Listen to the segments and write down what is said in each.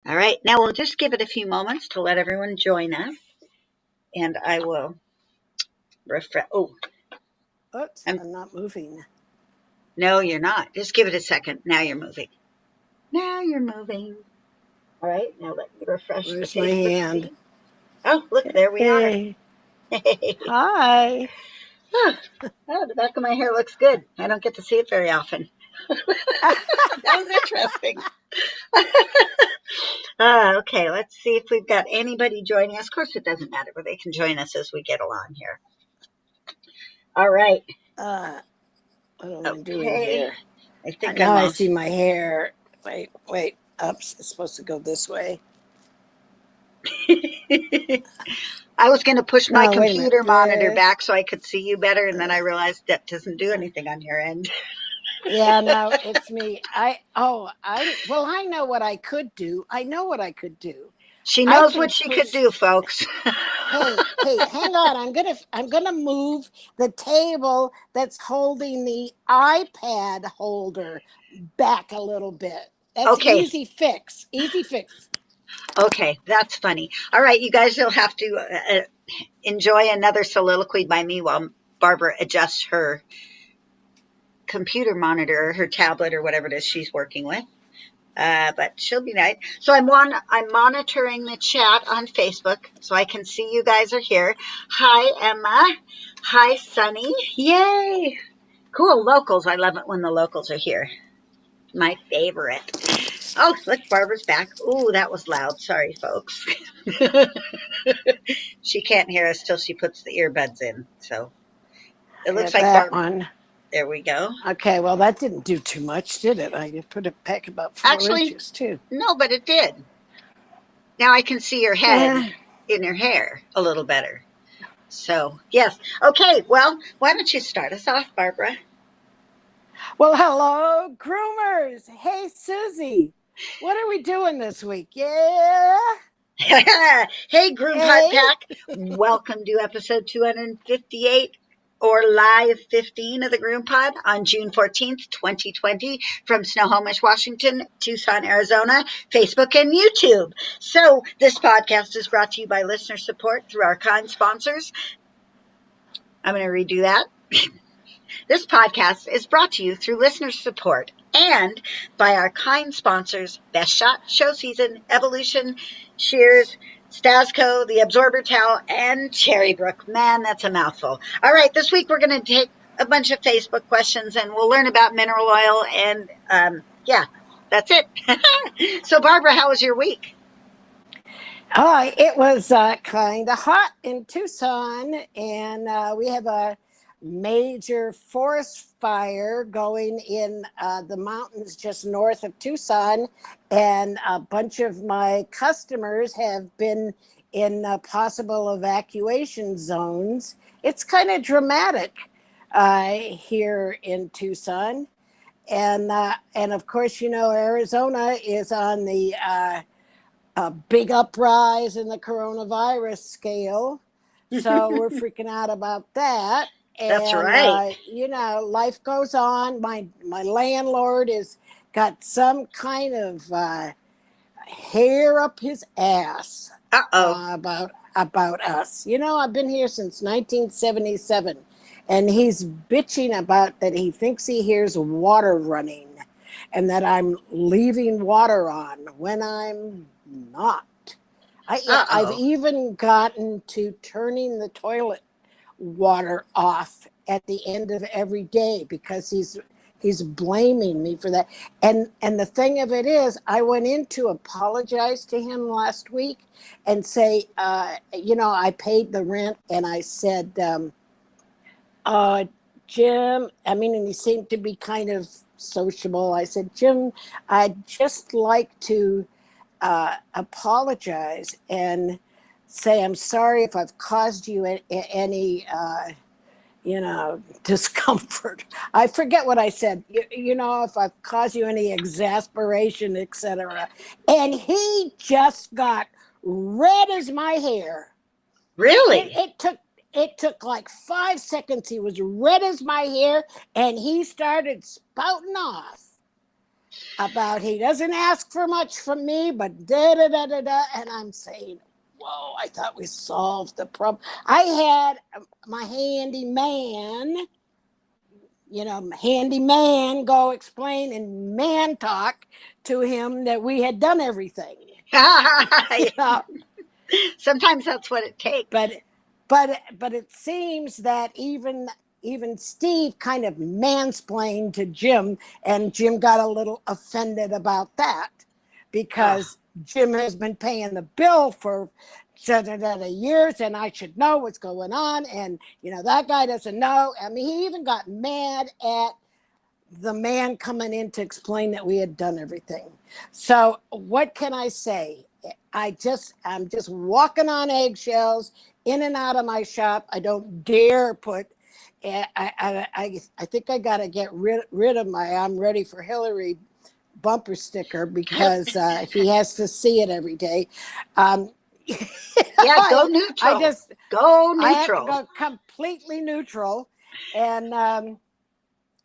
All right, now we'll just give it a few moments to let everyone join us, and I will refresh. Oh, Oops, I'm not moving. no, you're not. Just give it a second. Now you're moving. Now you're moving. All right, now let me refresh the Where's my Facebook hand? feed. Oh, look, there we are. Hey, hi. Oh, the back of my hair looks good. I don't get to see it very often. That was interesting. Okay, let's see if we've got anybody joining us. Of course, it doesn't matter, but they can join us as we get along here. All right. What am I doing Okay. here? I think Now I'm I all. see my hair. Wait. Oops, it's supposed to go this way. I was going to push my No, wait a minute. computer monitor This. back so I could see you better, and then I realized that doesn't do anything on your end. Yeah, no, it's me. I know what I could do. I know what I could do. She I knows can what she could push. do, folks. Hey, hang on. I'm gonna move the table that's holding the iPad holder back a little bit. That's Okay. easy fix. Easy fix. Okay. That's funny. All right. You guys will have to enjoy another soliloquy by me while Barbara adjusts her computer monitor, her tablet, or whatever it is she's working with. But she'll be nice. So I'm monitoring the chat on Facebook, so I can see you guys are here. Hi, Emma. Hi, Sunny. Yay! Cool locals. I love it when the locals are here. My favorite. Oh, look, Barbara's back. Ooh, that was loud. Sorry, folks. She can't hear us till she puts the earbuds in. So it I looks got like that Barbara. one. There we go. Okay, well that didn't do too much, did it? I put it back about 4 Actually, inches too. no, but it did. Now I can see your head Yeah. in your hair a little better. So, yes. Okay, well, why don't you start us off, Barbara? Well, hello, groomers. Hey, Susie. What are we doing this week? Yeah. Hey, GroomPod Hey. Pack. Welcome to episode 258 or live 15 of the GroomPod on June 14th, 2020 from Snohomish, Washington, Tucson, Arizona, Facebook, and YouTube. So, this podcast is brought to you by listener support through our kind sponsors. I'm going to redo that. This podcast is brought to you through listener support and by our kind sponsors, Best Shot, Show Season, Evolution, Shears, Stasco, The Absorber Towel, and Cherrybrook. Man, that's a mouthful. All right, this week we're going to take a bunch of Facebook questions and we'll learn about mineral oil and, yeah, that's it. So, Barbara, how was your week? It was kind of hot in Tucson, and we have a major forest fire going in the mountains just north of Tucson, and a bunch of my customers have been in possible evacuation zones. It's kind of dramatic here in Tucson, and of course, you know, Arizona is on the a big uprise in the coronavirus scale. So we're freaking out about that. That's And right. you know, life goes on. My landlord has got some kind of hair up his ass Uh-oh. about us. You know, I've been here since 1977, and he's bitching about that he thinks he hears water running, and that I'm leaving water on when I'm not. I've Uh-oh. even gotten to turning the toilet water off at the end of every day because he's blaming me for that. And the thing of it is, I went in to apologize to him last week and say, you know, I paid the rent, and I said, uh, Jim, I mean, and he seemed to be kind of sociable. I said, Jim, I'd just like to apologize and say I'm sorry if I've caused you any you know, discomfort. I forget what I said. You know, if I've caused you any exasperation, etc. And he just got red as my hair. Really? It took like 5 seconds. He was red as my hair, and he started spouting off. about he doesn't ask for much from me, but da da da da da. And I'm saying, whoa, I thought we solved the problem. I had my handyman go explain in man talk to him that we had done everything. You know, Sometimes that's what it takes. but it seems that even Steve kind of mansplained to Jim, and Jim got a little offended about that because Jim has been paying the bill for years, and I should know what's going on. And that guy doesn't know. I mean, he even got mad at the man coming in to explain that we had done everything. So what can I say? I'm just walking on eggshells in and out of my shop. I don't dare put. I think I got to get rid of my "I'm ready for Hillary" bumper sticker because he has to see it every day. Yeah, go neutral. I have to go completely neutral, and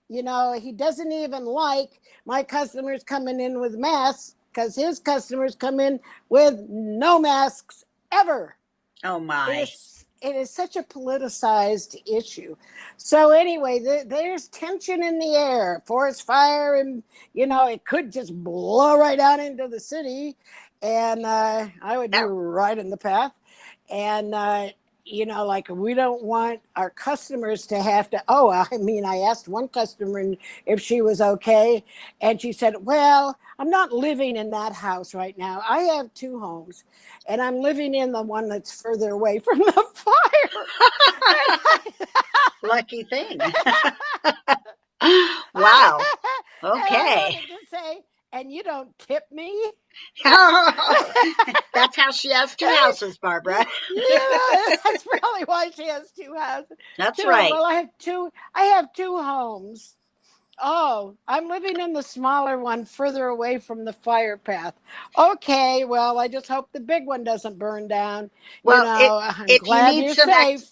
he doesn't even like my customers coming in with masks because his customers come in with no masks ever. Oh my. It is such a politicized issue. So anyway, there's tension in the air, forest fire, and it could just blow right out into the city, and I would be right in the path. And like we don't want our customers to have to. Oh, I asked one customer if she was okay, and she said, "Well, I'm not living in that house right now. I have two homes, and I'm living in the one that's further away from the fire." Lucky thing. Wow. Okay. And I wanted to say, and you don't tip me? That's how she has two houses, Barbara. That's probably why she has two houses. That's right. Well, I have two homes. Oh, I'm living in the smaller one further away from the fire path. Okay, well, I just hope the big one doesn't burn down. Well, I'm glad you're safe.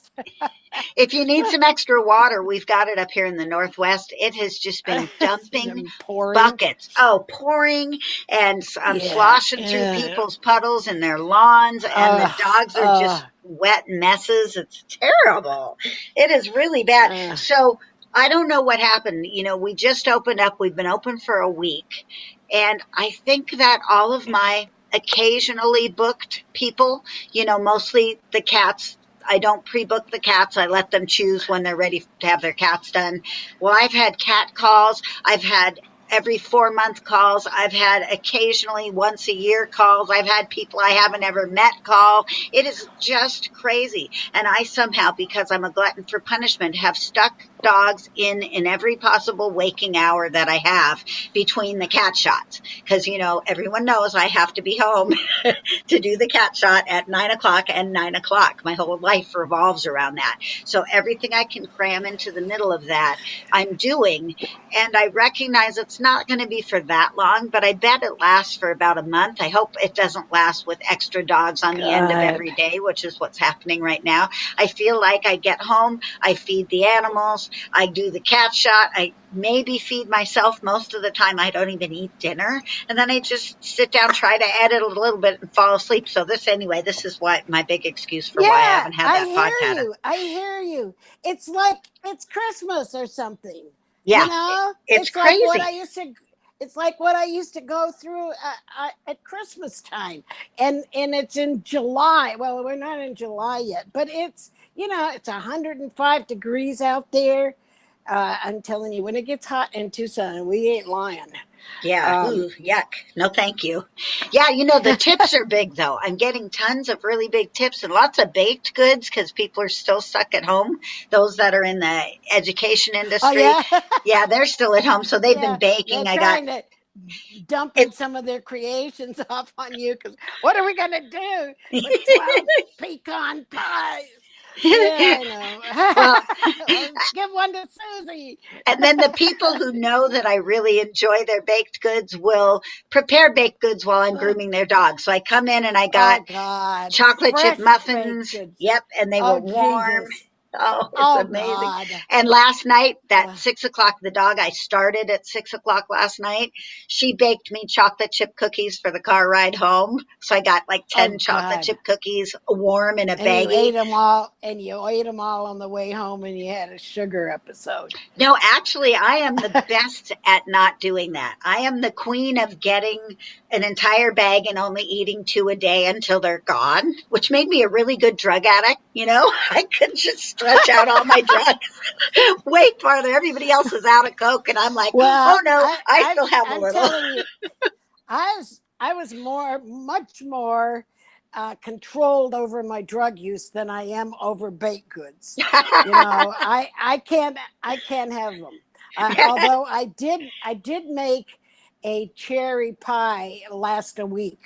If you need some extra water, we've got it up here in the Northwest. It has just been dumping buckets. Oh, pouring, and I'm sloshing through people's puddles and their lawns, and the dogs are just wet messes. It's terrible. It is really bad. So I don't know what happened. We just opened up. We've been open for a week. And I think that all of my occasionally booked people, mostly the cats, I don't pre-book the cats. I let them choose when they're ready to have their cats done. Well, I've had cat calls. I've had every 4-month calls. I've had occasionally once a year calls. I've had people I haven't ever met call. It is just crazy. And I somehow, because I'm a glutton for punishment, have stuck dogs in every possible waking hour that I have between the cat shots. Because, everyone knows I have to be home to do the cat shot at 9:00 and 9:00. My whole life revolves around that. So everything I can cram into the middle of that, I'm doing. And I recognize it's not going to be for that long, but I bet it lasts for about a month. I hope it doesn't last with extra dogs on the end of every day, which is what's happening right now. I feel like I get home, I feed the animals, I do the cat shot, I maybe feed myself. Most of the time I don't even eat dinner, and then I just sit down, try to edit a little bit, and fall asleep. So this is why my big excuse for why I haven't had that podcast. I hear you. It's like it's Christmas or something. Yeah, it's crazy. Like what I used to. It's like what I used to go through at Christmas time, and it's in July. Well, we're not in July yet, but it's it's 105 degrees out there. I'm telling you, when it gets hot in Tucson, we ain't lying. Yeah, yuck. No, thank you. Yeah, the tips are big, though. I'm getting tons of really big tips and lots of baked goods because people are still stuck at home. Those that are in the education industry, yeah, they're still at home, so they've been baking. They're trying to dumping some of their creations off on you because what are we going to do with 12 pecan pies? Yeah, I know. Well, give one to Susie. And then the people who know that I really enjoy their baked goods will prepare baked goods while I'm grooming their dog. So I come in and I got chocolate chip muffins. Yep, and they were warm. Jesus. Oh, it's Oh amazing. God. And last night, that Uh, 6 o'clock, the dog I started at 6 o'clock last night, she baked me chocolate chip cookies for the car ride home. So I got like oh 10 chocolate God. chip cookies warm in a And you baggie. ate them all, and you ate them all on the way home, and you had a sugar episode. No, actually, I am the best at not doing that. I am the queen of getting an entire bag and only eating two a day until they're gone, which made me a really good drug addict. You know, I could just stretch out all my drugs way farther. Everybody else is out of Coke, and I'm like, Well, oh no, I still have a I'm little. telling you, I was much more controlled over my drug use than I am over baked goods. You know, I can't have them. Although I did make a cherry pie last a week,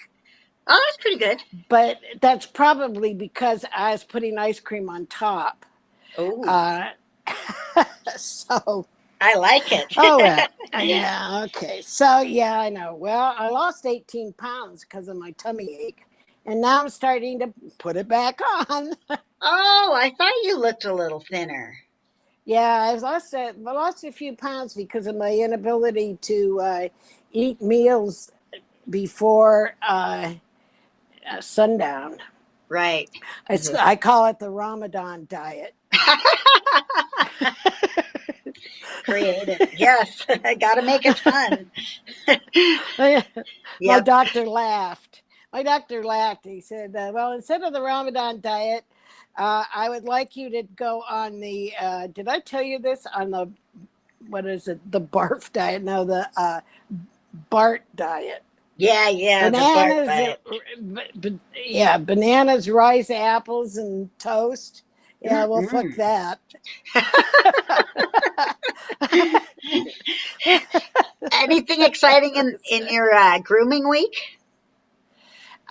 Oh, that's pretty good. but that's probably because I was putting ice cream on top. Oh, Uh, so I like oh it. well, yeah, okay. So yeah, I know. Well, I lost 18 pounds because of my tummy ache, and now I'm starting to put it back on. Oh, I thought you looked a little thinner. Yeah, I lost a few pounds because of my inability to eat meals before sundown. Right. I call it the Ramadan diet. Creative. Yes, I got to make it fun. My Yep. doctor laughed. My doctor laughed. He said, "Well, instead of the Ramadan diet, I would like you to go on the. Did I tell you this on the what is it? The barf diet? No, the BART diet. Yeah, yeah, the Bart Bananas, diet. yeah, bananas, rice, apples, and toast. Yeah, well, fuck Mm-mm. that." Anything exciting in your grooming week?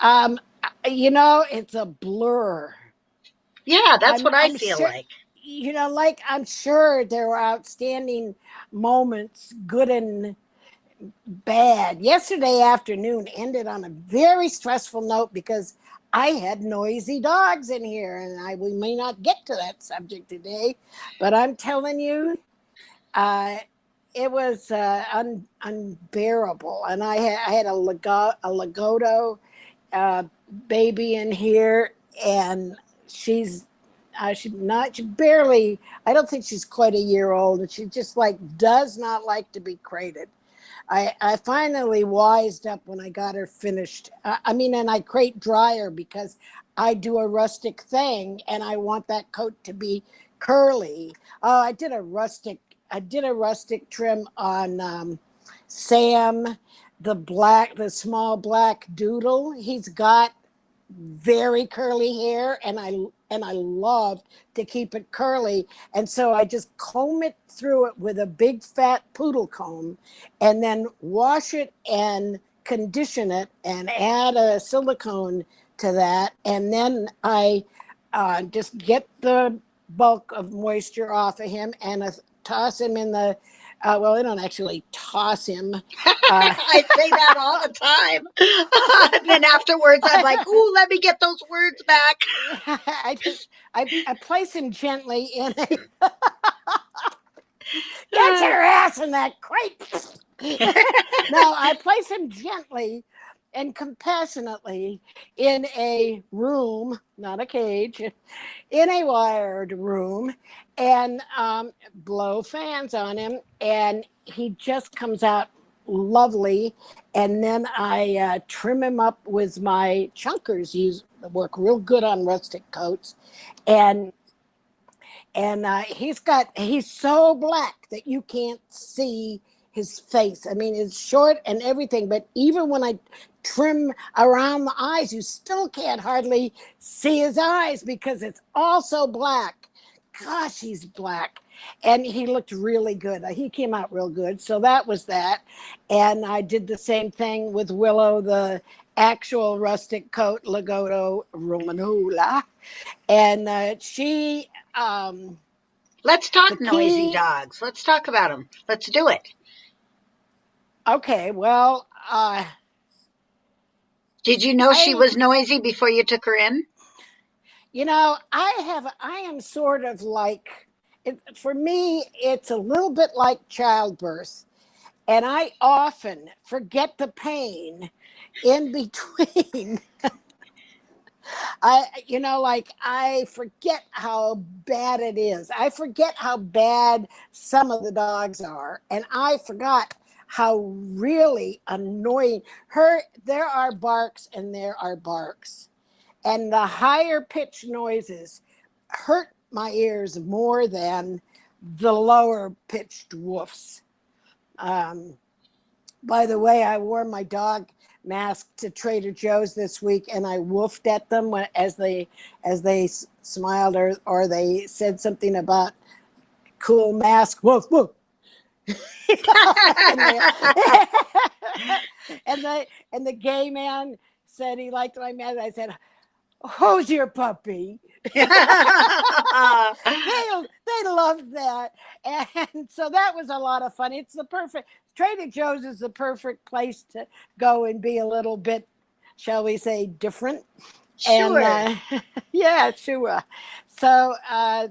um, you know, it's a blur. Yeah, that's what I I'm feel sure, like. you know, like I'm sure there were outstanding moments, good and bad. Yesterday afternoon ended on a very stressful note because I had noisy dogs in here, and we may not get to that subject today, but I'm telling you, uh, it was unbearable. And I had a Lagoto baby in here, and she barely, I don't think she's quite a year old, and she just like does not like to be crated. I finally wised up when I got her finished. I mean, and I crate dry her because I do a rustic thing and I want that coat to be curly. Oh, I did a rustic trim on Sam, the small black doodle. He's got very curly hair, and I love to keep it curly, and so I just comb it through it with a big fat poodle comb, and then wash it and condition it and add a silicone to that, and then I just get the bulk of moisture off of him and toss him in the well, I don't actually toss him. I say that all the time. And then afterwards, I'm like, ooh, let me get those words back. I place him gently in a get your ass in that crate. No, I place him gently and compassionately in a room, not a cage, in a wired room, and blow fans on him, and he just comes out lovely. And then I trim him up with my chunkers. Use work real good on rustic coats, and he's so black that you can't see his face. I mean, it's short and everything, but even when I trim around the eyes, you still can't hardly see his eyes because it's all so black. Gosh, he's black. And he looked really good. He came out real good. So that was that. And I did the same thing with Willow, the actual rustic coat, Lagoto Romanula. And Let's talk the noisy key. dogs. Let's talk about them. Let's do it. Okay, well, Did you know she I was noisy before you took her in? I am sort of like, for me, it's a little bit like childbirth. And I often forget the pain in between. Like I forget how bad it is. I forget how bad some of the dogs are. And I forgot how really annoying there are barks and there are barks. And the higher pitched noises hurt my ears more than the lower pitched woofs. Um, by the way, I wore my dog mask to Trader Joe's this week, and I woofed at them as they smiled or they said something about cool mask. Woof woof. and, they, and the gay man said he liked my mask. I said, "Who's your puppy?" they loved that, and so that was a lot of fun. It's the perfect Trader Joe's is the perfect place to go and be a little bit, shall we say, different. Sure. And yeah, sure. So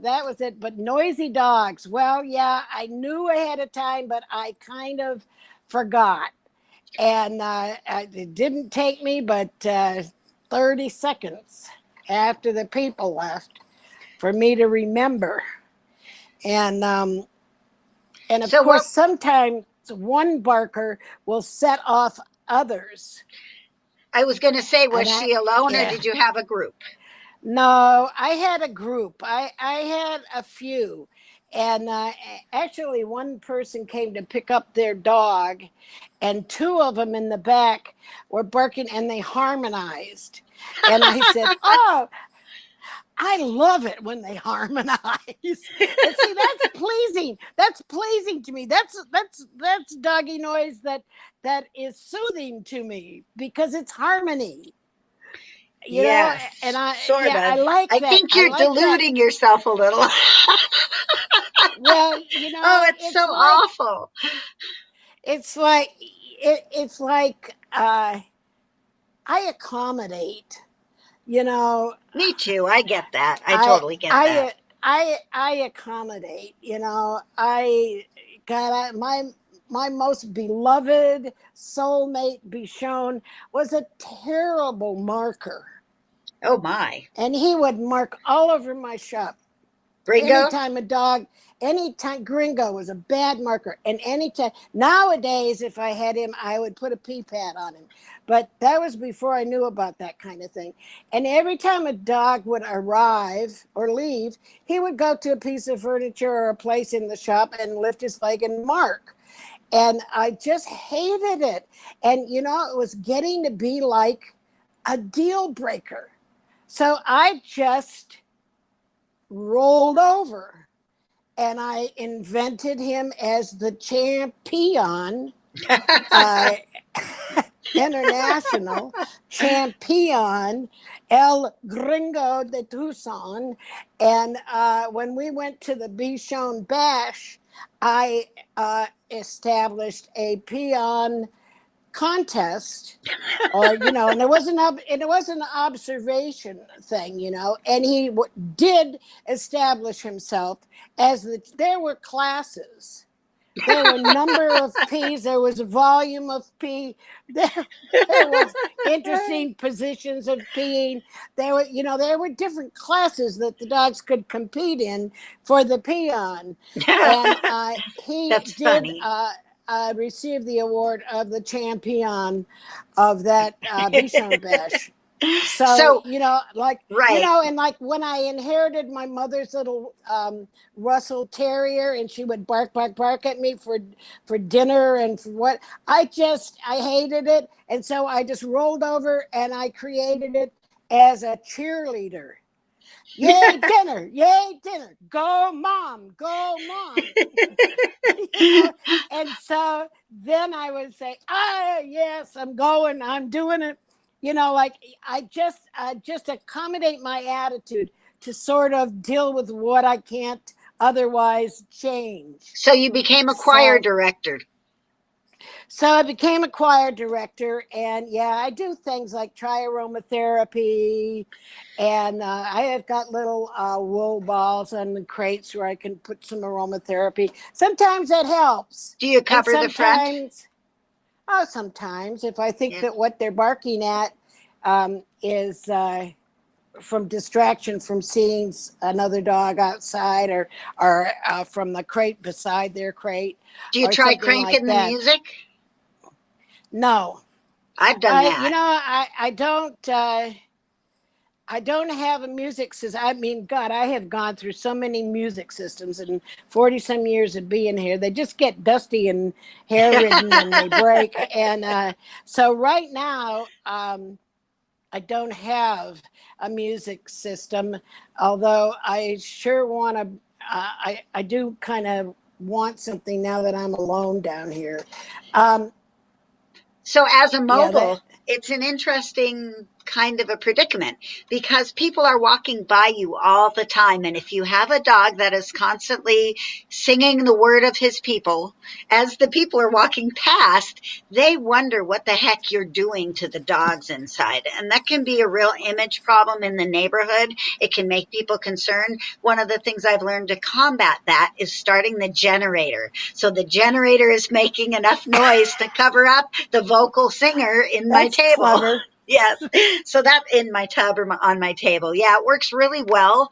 that was it. But noisy dogs. Well, yeah, I knew ahead of time, but I kind of forgot. And it didn't take me but 30 seconds after the people left for me to remember. And of So course, sometimes one barker will set off others. I was going to say, was And she alone or yeah. did you have a group? No, I had a group. I had a few. And actually, one person came to pick up their dog, and two of them in the back were barking and they harmonized. And I said, "Oh, I love it when they harmonize." And see, that's pleasing. That's pleasing to me. That's doggy noise that is soothing to me because it's harmony. Yes, And sort I of. like I that. think I you're like that. deluding yourself a little. Well, Oh, it's so awful. it's like it's like I accommodate. You know, Me too. I get that. I I totally get that. I I accommodate. My most beloved soulmate Bichon was a terrible marker, Oh my. and he would mark all over my shop. Ringo? Anytime Gringo was a bad marker, and anytime nowadays, if I had him, I would put a pee pad on him. But that was before I knew about that kind of thing. And every time a dog would arrive or leave, he would go to a piece of furniture or a place in the shop and lift his leg and mark. And I just hated it. And it was getting to be like a deal breaker. So I just rolled over and I invented him as the champion, uh, international champion, El Gringo de Tucson. And when we went to the Bichon Bash, I established a peon contest, or and it was an observation thing, and he did establish himself as there were classes. There were number of P's. There was volume of P. There was interesting positions of peeing. There were different classes that the dogs could compete in for the peon, and he That's did funny. receive the award of the champion of that Bichon Bash. So, So, right. and like when I inherited my mother's little Russell Terrier, and she would bark, bark, bark at me for dinner and for what, I hated it. And so I just rolled over and I created it as a cheerleader. Yay, dinner, yay, dinner. Go, mom, go, mom. And so then I would say, yes, I'm going, I'm doing it. Like I just accommodate my attitude to sort of deal with what I can't otherwise change. So you became a choir So director. So I became a choir director, and yeah, I do things like try aromatherapy, and I have got little wool balls on the crates where I can put some aromatherapy. Sometimes that helps, Do you and cover the front? sometimes if I think Yeah. that what they're barking at is from distraction from seeing another dog outside, or from the crate beside their crate, Do you or try something like cranking the that. music? No, I've done I that. I don't have a music system. I mean, God, I have gone through so many music systems in 40 some years of being here. They just get dusty and hair ridden and they break. And so right now, I don't have a music system, although I sure want to. I do kind of want something now that I'm alone down here. Um, So, as a yeah, that mobile, it's an interesting kind of a predicament because people are walking by you all the time. And if you have a dog that is constantly singing the word of his people, as the people are walking past, they wonder what the heck you're doing to the dogs inside. And that can be a real image problem in the neighborhood. It can make people concerned. One of the things I've learned to combat that is starting the generator. So the generator is making enough noise to cover up the vocal singer in my that's table. clever. Yes. So that in my tub or on my table. Yeah, it works really well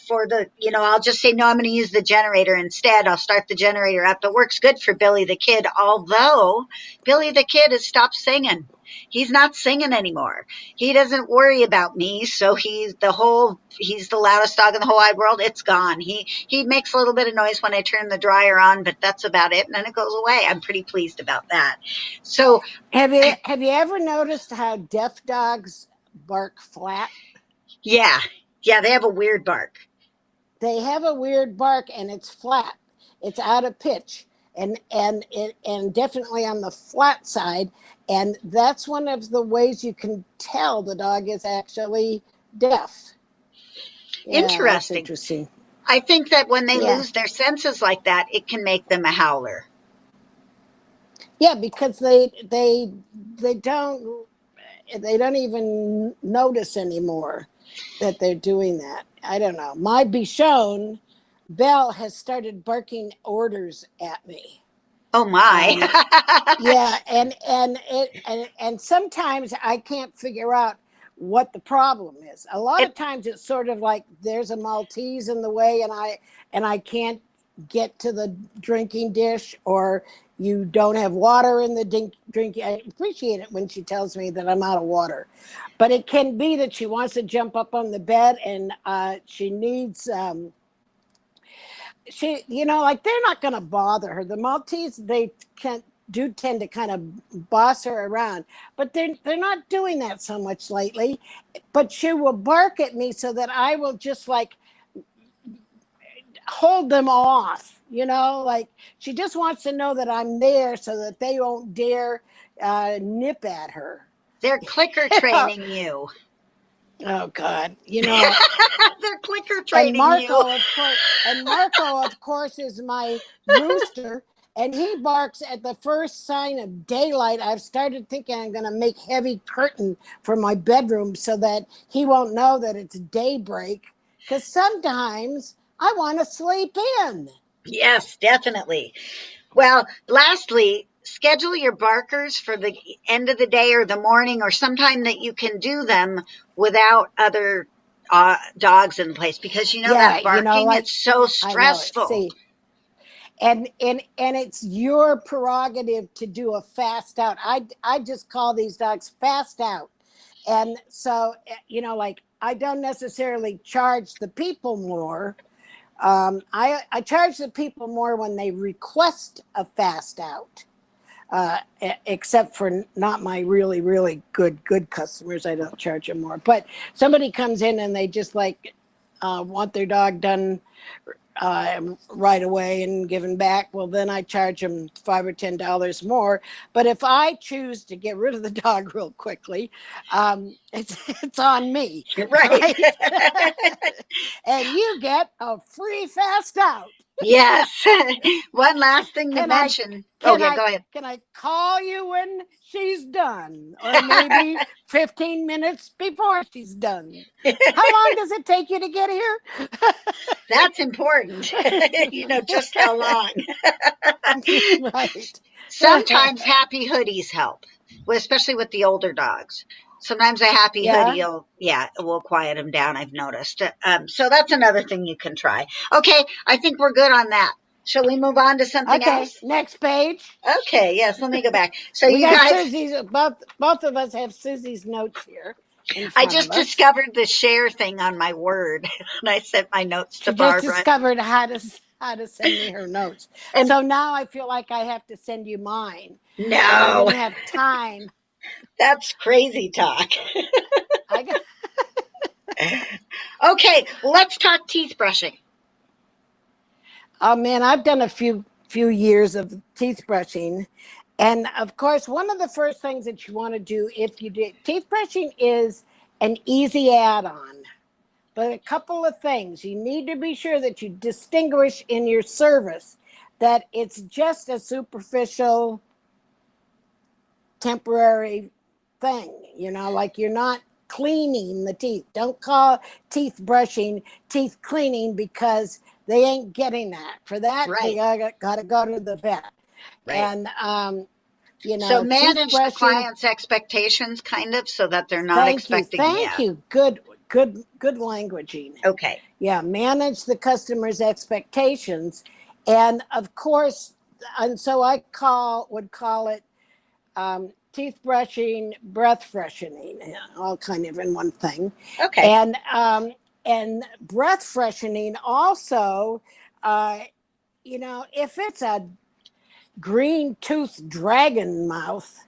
for I'll just say, no, I'm going to use the generator instead. I'll start the generator up. It works good for Billy the Kid, although Billy the Kid has stopped singing. He's not singing anymore. He doesn't worry about me, so he's the loudest dog in the whole wide world. It's gone. He makes a little bit of noise when I turn the dryer on, but that's about it, and then it goes away. I'm pretty pleased about that. So Have you ever noticed how deaf dogs bark flat? yeah, yeah, they have a weird bark. They have a weird bark and it's flat. It's out of pitch, and definitely on the flat side, and that's one of the ways you can tell the dog is actually deaf. Yeah, that's Interesting. interesting. I think that when they Yeah. lose their senses like that, it can make them a howler. Yeah, because they don't even notice anymore that they're doing that. I don't know. My Bichon Belle has started barking orders at me. Oh my. Um, yeah, and sometimes I can't figure out what the problem is. A lot it, of times it's sort of like there's a Maltese in the way, and I can't get to the drinking dish, or you don't have water in the drinking. I appreciate it when she tells me that I'm out of water, but it can be that she wants to jump up on the bed, and she needs. Like they're not going to bother her. The Maltese, they can do tend to kind of boss her around, but they're not doing that so much lately. But she will bark at me so that I will just like hold them off. Like she just wants to know that I'm there so that they won't dare nip at her. they're clicker training you. Oh God, They're clicker and training you. Marco, of course, is my rooster, and he barks at the first sign of daylight. I've started thinking I'm going to make heavy curtain for my bedroom so that he won't know that it's daybreak. Because sometimes I want to sleep in. Yes, definitely. Well, lastly, schedule your barkers for the end of the day or the morning or sometime that you can do them without other dogs in the place because Yeah, that barking, like it's so I know it. stressful. See, and it's your prerogative to do a fast out. I just call these dogs fast out, and so like I don't necessarily charge the people more. I charge the people more when they request a fast out. Except for not my really really good customers, I don't charge them more. But somebody comes in and they just like want their dog done right away and given back, well, then I charge them $5 or $10 more. But if I choose to get rid of the dog real quickly, it's on me, Right. right? And you get a free fast out. Yes. One last thing to Can I mention. Oh, can yeah, I go ahead. can I call you when she's done? Or maybe 15 minutes before she's done. How long does it take you to get here? That's important. Just how long. Right. Sometimes happy hoodies help, especially with the older dogs. Sometimes a happy Yeah. hoodie will quiet them down. I've noticed. So that's another thing you can try. Okay, I think we're good on that. Shall we move on to something Okay, else? next page. Okay, yes. Let me go back. So We you got guys, Susie's, both of us have Susie's notes here in I front of just us. discovered the share thing on my Word, and I sent my notes to She just Barbara. discovered how to send me her notes. And So now I feel like I have to send you mine, but I no, didn't have time. that's crazy talk. I got, Okay, let's talk teeth brushing. oh man, I've done a few years of teeth brushing. And of course, one of the first things that you want to do if you do teeth brushing is an easy add-on. But a couple of things. You need to be sure that you distinguish in your service that it's just a superficial, temporary thing. Like you're not cleaning the teeth. Don't call teeth brushing teeth cleaning because they ain't getting that. For that, they Right, got to go to the vet. right. And, So teeth manage the brushing. client's expectations, kind of, so that they're not Thank you. expecting, Thank yeah. you. Good languaging. Okay. Yeah, manage the customer's expectations. And of course, and so I would call it teeth brushing, breath freshening, all kind of in one thing. Okay. And breath freshening also, uh, if it's a green tooth dragon mouth,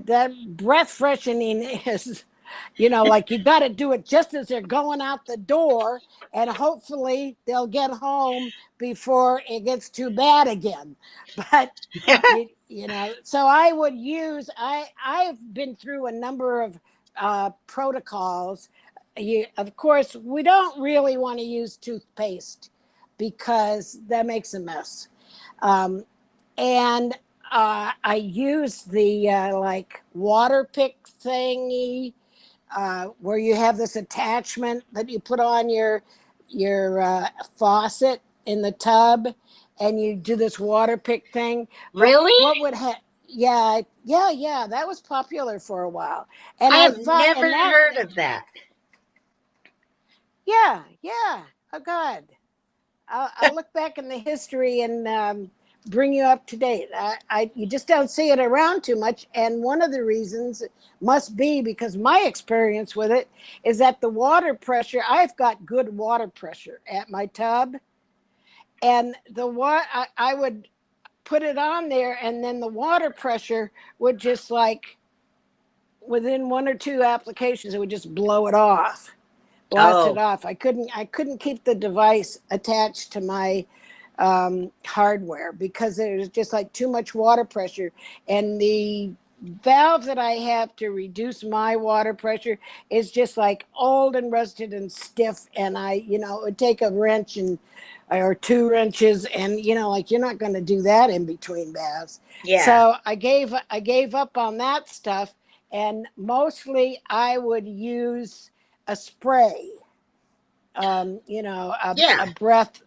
that breath freshening is, like you got to do it just as they're going out the door, and hopefully they'll get home before it gets too bad again. But so I would use. I've been through a number of protocols. Of course, we don't really want to use toothpaste because that makes a mess. Um, and I used the like water pick thingy, where you have this attachment that you put on your faucet in the tub, and you do this water pick thing. But Really? what would have? Yeah, yeah, yeah. That was popular for a while, and I I have thought, never and that, heard of that. yeah, yeah. Oh God, I'll look back in the history and bring you up to date. You just don't see it around too much, and one of the reasons must be because my experience with it is that the water pressure. I've got good water pressure at my tub, and the water I would put it on there, and then the water pressure would just like within one or two applications, it would just blow it off, blast it Oh, off. I couldn't keep the device attached to my hardware because there was just like too much water pressure, and the valve that I have to reduce my water pressure is just like old and rusted and stiff, and it would take a wrench and or two wrenches, and like you're not going to do that in between baths. yeah. So I gave up on that stuff, and mostly I would use a spray, Yeah. a breath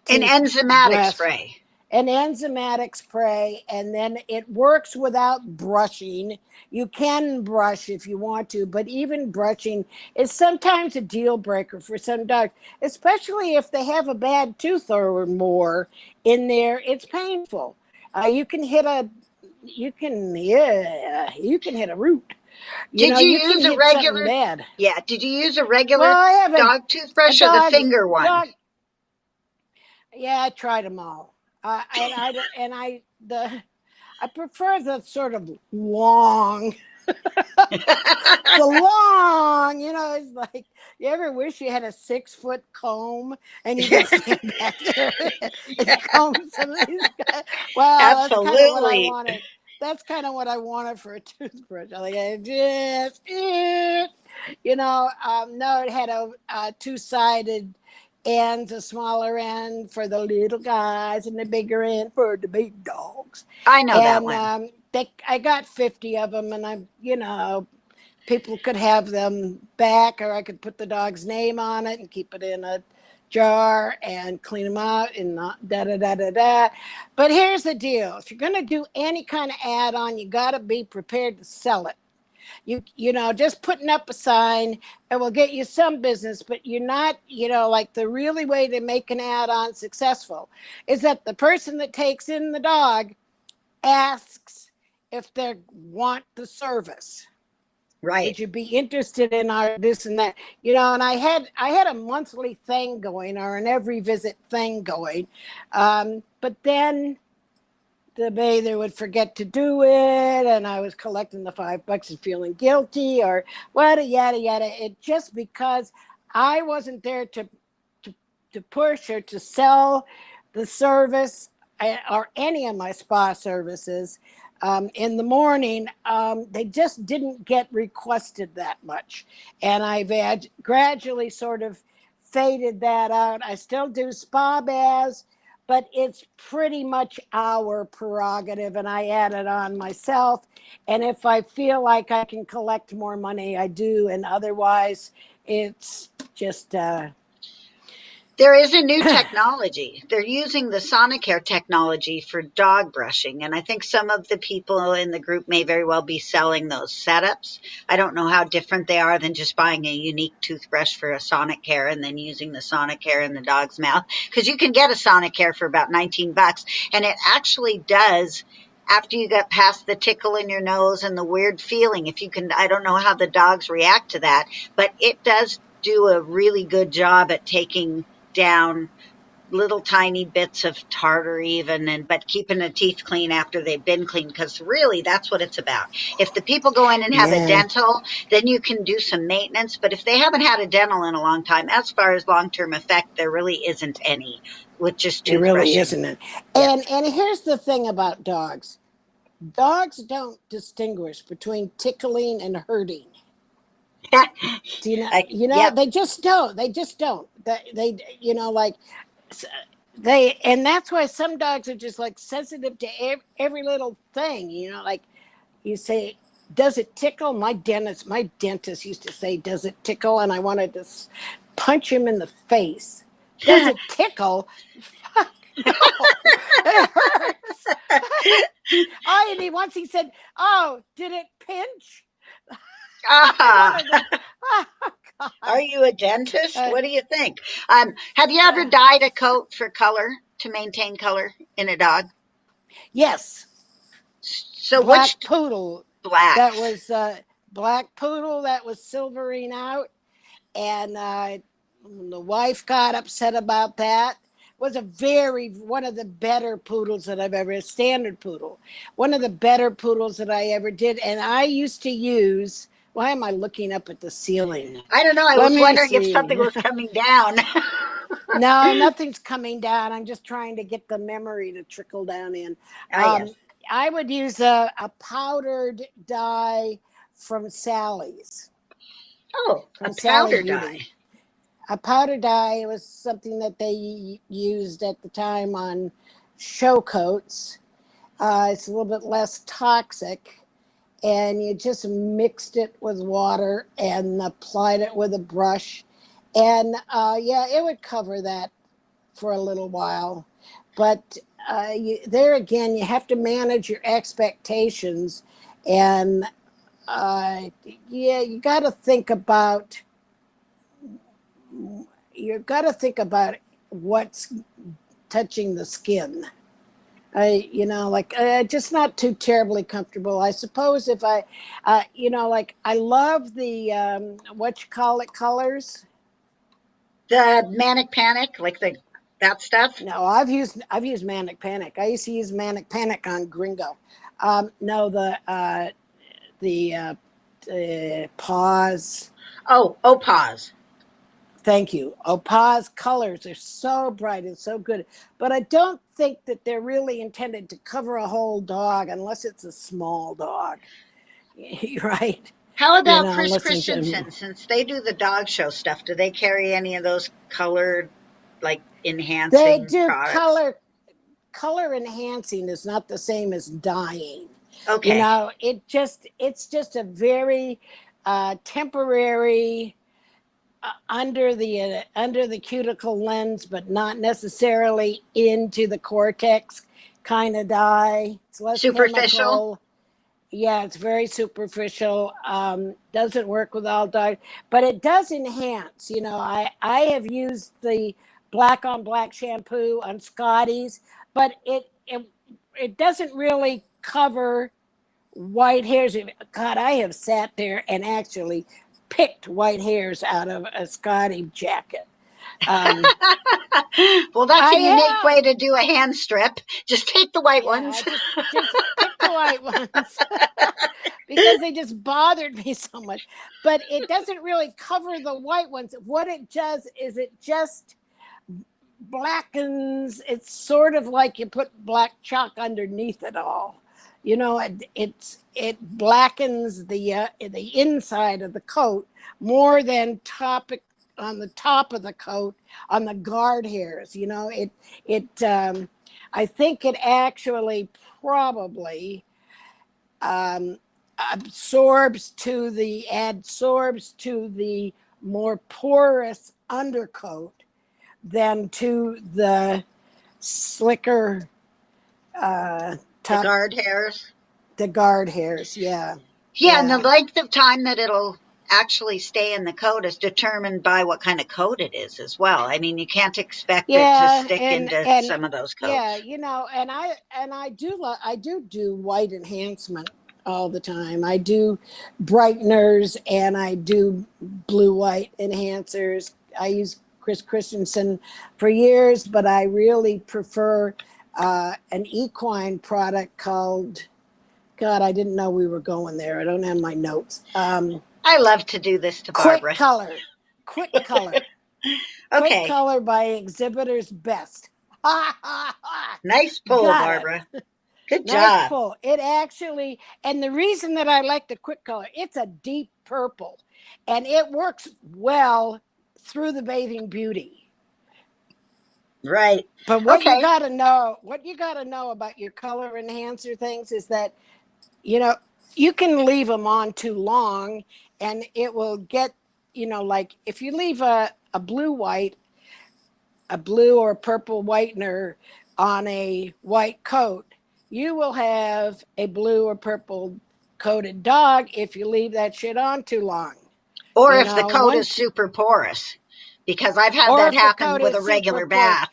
An teeth enzymatic breath, spray. an enzymatic spray, and then it works without brushing. You can brush if you want to, but even brushing is sometimes a deal breaker for some dogs, especially if they have a bad tooth or more in there. It's painful. You can hit a you can hit a root. Did you You can use a hit something regular? bad. Yeah. Did you use a Well, regular I have dog a toothbrush or the dog. finger one? Dog. Yeah, I tried them all. I prefer the sort of long, the long. It's like you ever wish you had a 6-foot comb and you could stand back there and Yeah, comb some of these guys. Well, that's kind of what I absolutely. wanted. That's kind of what I wanted for a toothbrush. I like I just, no, it had a two-sided. ends, a smaller end for the little guys, and the bigger end for the big dogs. I know that And one. I got 50 of them, and people could have them back, or I could put the dog's name on it and keep it in a jar and clean them out and not da da da da da. But here's the deal: if you're going to do any kind of add-on, you got to be prepared to sell it. Just putting up a sign, it will get you some business, but you're not, like the really way to make an add-on successful is that the person that takes in the dog asks if they want the service. Right. Would you be interested in our this and that? And I had a monthly thing going, or an every visit thing going, but then the bather would forget to do it, and I was collecting the $5 and feeling guilty, or what, yada yada. It just because I wasn't there to, to push or to sell the service, or any of my spa services. In the morning, they just didn't get requested that much. And I've gradually sort of faded that out. I still do spa baths, but it's pretty much our prerogative, and I add it on myself. And if I feel like I can collect more money, I do. And otherwise, it's just There is a new technology. They're using the Sonicare technology for dog brushing, and I think some of the people in the group may very well be selling those setups. I don't know how different they are than just buying a unique toothbrush for a Sonicare and then using the Sonicare in the dog's mouth, because you can get a Sonicare for about $19, and it actually does. After you get past the tickle in your nose and the weird feeling, if you can, I don't know how the dogs react to that, but it does do a really good job at taking down little tiny bits of tartar even, but keeping the teeth clean after they've been cleaned, because really that's what it's about. If the people go in and have a yeah, dental, then you can do some maintenance, but if they haven't had a dental in a long time, as far as long-term effect, there really isn't any with just it really toothbrushing. isn't it. Yeah. And here's the thing about dogs: dogs don't distinguish between tickling and hurting. Do you know? Yep. They just don't. They just don't. Like and that's why some dogs are just like sensitive to every little thing. Like you say, does it tickle? My dentist used to say, does it tickle? And I wanted to punch him in the face. Does it tickle? Fuck no, it hurts. Oh, and he said, oh, did it pinch? I Ah, wanted to, oh are God. you a dentist? Uh, What do you think? Have you ever uh, dyed a coat for color, to maintain color in a dog? yes, So which black poodle. That blacks? was black poodle that was silvering out, and the wife got upset about that. Was a very one of the better poodles that I've ever, a standard poodle, one of the better poodles that I ever did. And I used to use, why am I looking up at the ceiling? I don't know. I Let was me wondering if see. something was coming down. No, nothing's coming down. I'm just trying to get the memory to trickle down in. Ah, yes. I would use a powdered dye from Sally's, Oh, a from Sally powder dye. Beauty. A powder dye was something that they used at the time on show coats. It's a little bit less toxic, and you just mixed it with water and applied it with a brush, and yeah, it would cover that for a little while. But there again, you have to manage your expectations, and uh, yeah, you got to think about what's touching the skin. Like just not too terribly comfortable. I suppose if like I love the what you call it colors. The manic panic, like that stuff. No, I've used Manic Panic. I used to use Manic Panic on Gringo. No, the pause. Oh, pause. Thank you. Opaz colors are so bright and so good, but I don't think that they're really intended to cover a whole dog unless it's a small dog, right? How about Chris Unless it's Christensen? Since they do the dog show stuff, do they carry any of those colored? like They enhancing do products? color enhancing is not the same as dyeing. You Okay. know, it's just a very temporary under the cuticle lens, but not necessarily into the cortex kind of dye. It's less Superficial? chemical. Yeah, it's very superficial. Doesn't work with all dye, but it does enhance. You know, I have used the black on black shampoo on Scotty's, but it doesn't really cover white hairs. God, I have sat there and actually picked white hairs out of a Scotty jacket. Um, Well, that's I a unique way have. to do a hand strip. Just take the white Yeah, I ones. just picked the white ones because they just bothered me so much. But it doesn't really cover the white ones. What it does is it just blackens. It's sort of like you put black chalk underneath it all. You know, it blackens the inside of the coat more than topic on the top of the coat on the guard hairs. You know, it I think it actually probably um, absorbs to the more porous undercoat than to the slicker The top, guard hairs. the guard hairs. Yeah, Yeah, and the yeah, length of time that it'll actually stay in the coat is determined by what kind of coat it is as well. I mean, you can't expect it to yeah, stick into and some of those yeah, coats. you know, and I do white enhancement all the time. I do brighteners and I do blue white enhancers. I use Chris Christensen for years, but I really prefer an equine product called, God, I didn't know we were going there. I don't have my notes. I love to do this to Quick Barbara. Color. Quick Color. Quick Okay, Color by Exhibitor's Best. Ha ha ha. nice pull, Got it. Barbara. Good Nice job. pull. It actually, and the reason that I like the Quick Color, it's a deep purple and it works well through the Bathing Beauty. Right. But Okay. what you got to know about your color enhancer things is that, you know, you can leave them on too long and it will get, you know, like if you leave a blue or purple whitener on a white coat, you will have a blue or purple coated dog if you leave that shit on too long. Or You if the know, coat is super porous, because I've had or that if the happen coat with is a super regular porous. bath.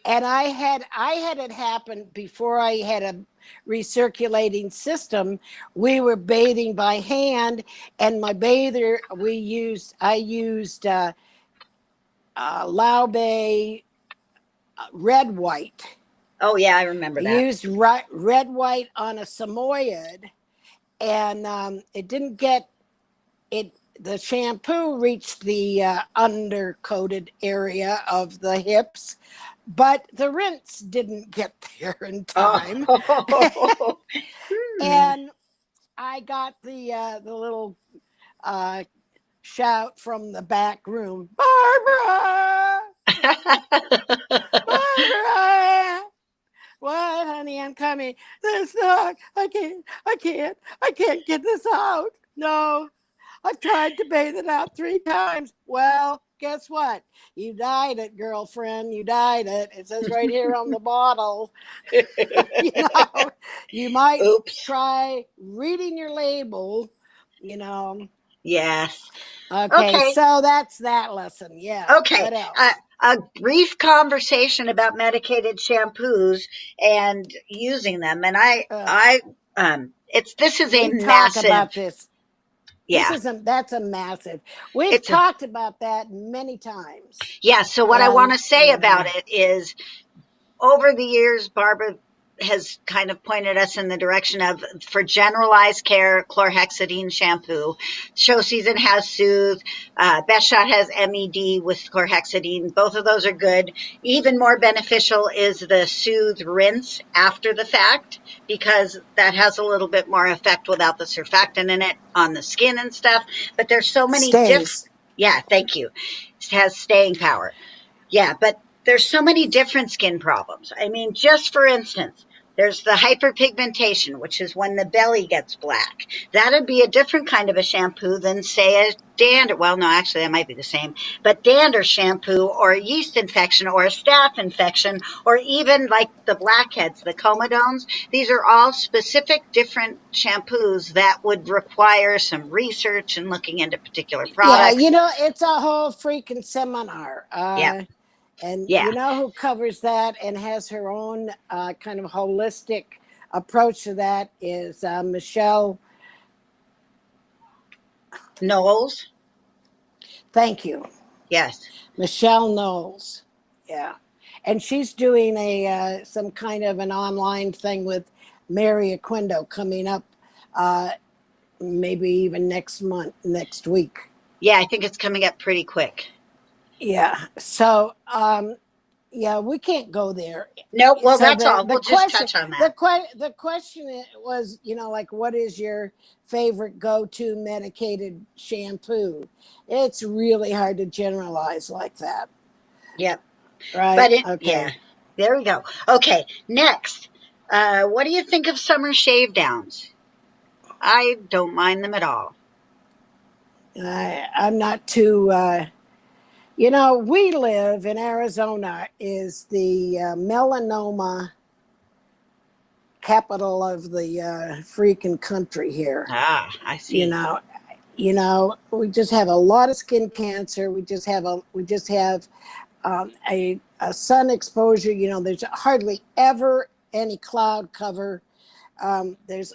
And I had it happen before I had a recirculating system. We were bathing by hand, and my bather I used Laube red white. Oh, yeah, I remember that. Used red white on a Samoyed, and it didn't get it. The shampoo reached the undercoated area of the hips, but the rinse didn't get there in time. Oh, And I got the little uh, shout from the back room, Barbara, Barbara. What, honey? I'm coming. This dog, I can't get this out. No, I've tried to bathe it out 3 times. Well, guess what? You dyed it, girlfriend. You dyed it. It says right here on the bottle. You know, you might Oops. try reading your label, you know. Yes. Okay, Okay. so that's that lesson. Yeah. Okay. What else? A brief conversation about medicated shampoos and using them. And Ugh, this is a we talk massive, about this. yeah, That's a massive. We've it's a, talked about that many times. yeah. So what I want And to say about it is over the years, Barbara has kind of pointed us in the direction of, for generalized care, chlorhexidine shampoo. Show Season has Soothe. Best Shot has MED with chlorhexidine. Both of those are good. Even more beneficial is the Soothe rinse after the fact, because that has a little bit more effect without the surfactant in it on the skin and stuff. But there's so many stays. yeah, thank you. It has staying power. Yeah, but there's so many different skin problems. I mean, just for instance, there's the hyperpigmentation, which is when the belly gets black. That'd be a different kind of a shampoo than, say, a dander. Well, no, actually, that might be the same. But dander shampoo, or a yeast infection, or a staph infection, or even like the blackheads, the comedones. These are all specific different shampoos that would require some research and looking into particular Yeah, products. it's a whole freaking seminar. Yeah, And yeah. you know who covers that and has her own kind of holistic approach to that is Michelle. Knowles. Thank you. Yes. Michelle Knowles. Yeah. And she's doing a some kind of an online thing with Mary Aquindo coming up uh, maybe even next week. Yeah, I think it's coming up pretty quick. Yeah. So yeah, we can't go there. Nope. Well, So that's the all. the We'll just question touch on the that. the question was, like, what is your favorite go-to medicated shampoo? It's really hard to generalize like that, Yep. right? But yeah, Okay. there we go. Okay. Next, what do you think of summer shave downs? I don't mind them at all. I'm not too. We live in Arizona, is the melanoma capital of the freaking country here. Ah, I You see. know, we just have a lot of skin cancer. We just have a sun exposure. There's hardly ever any cloud cover. There's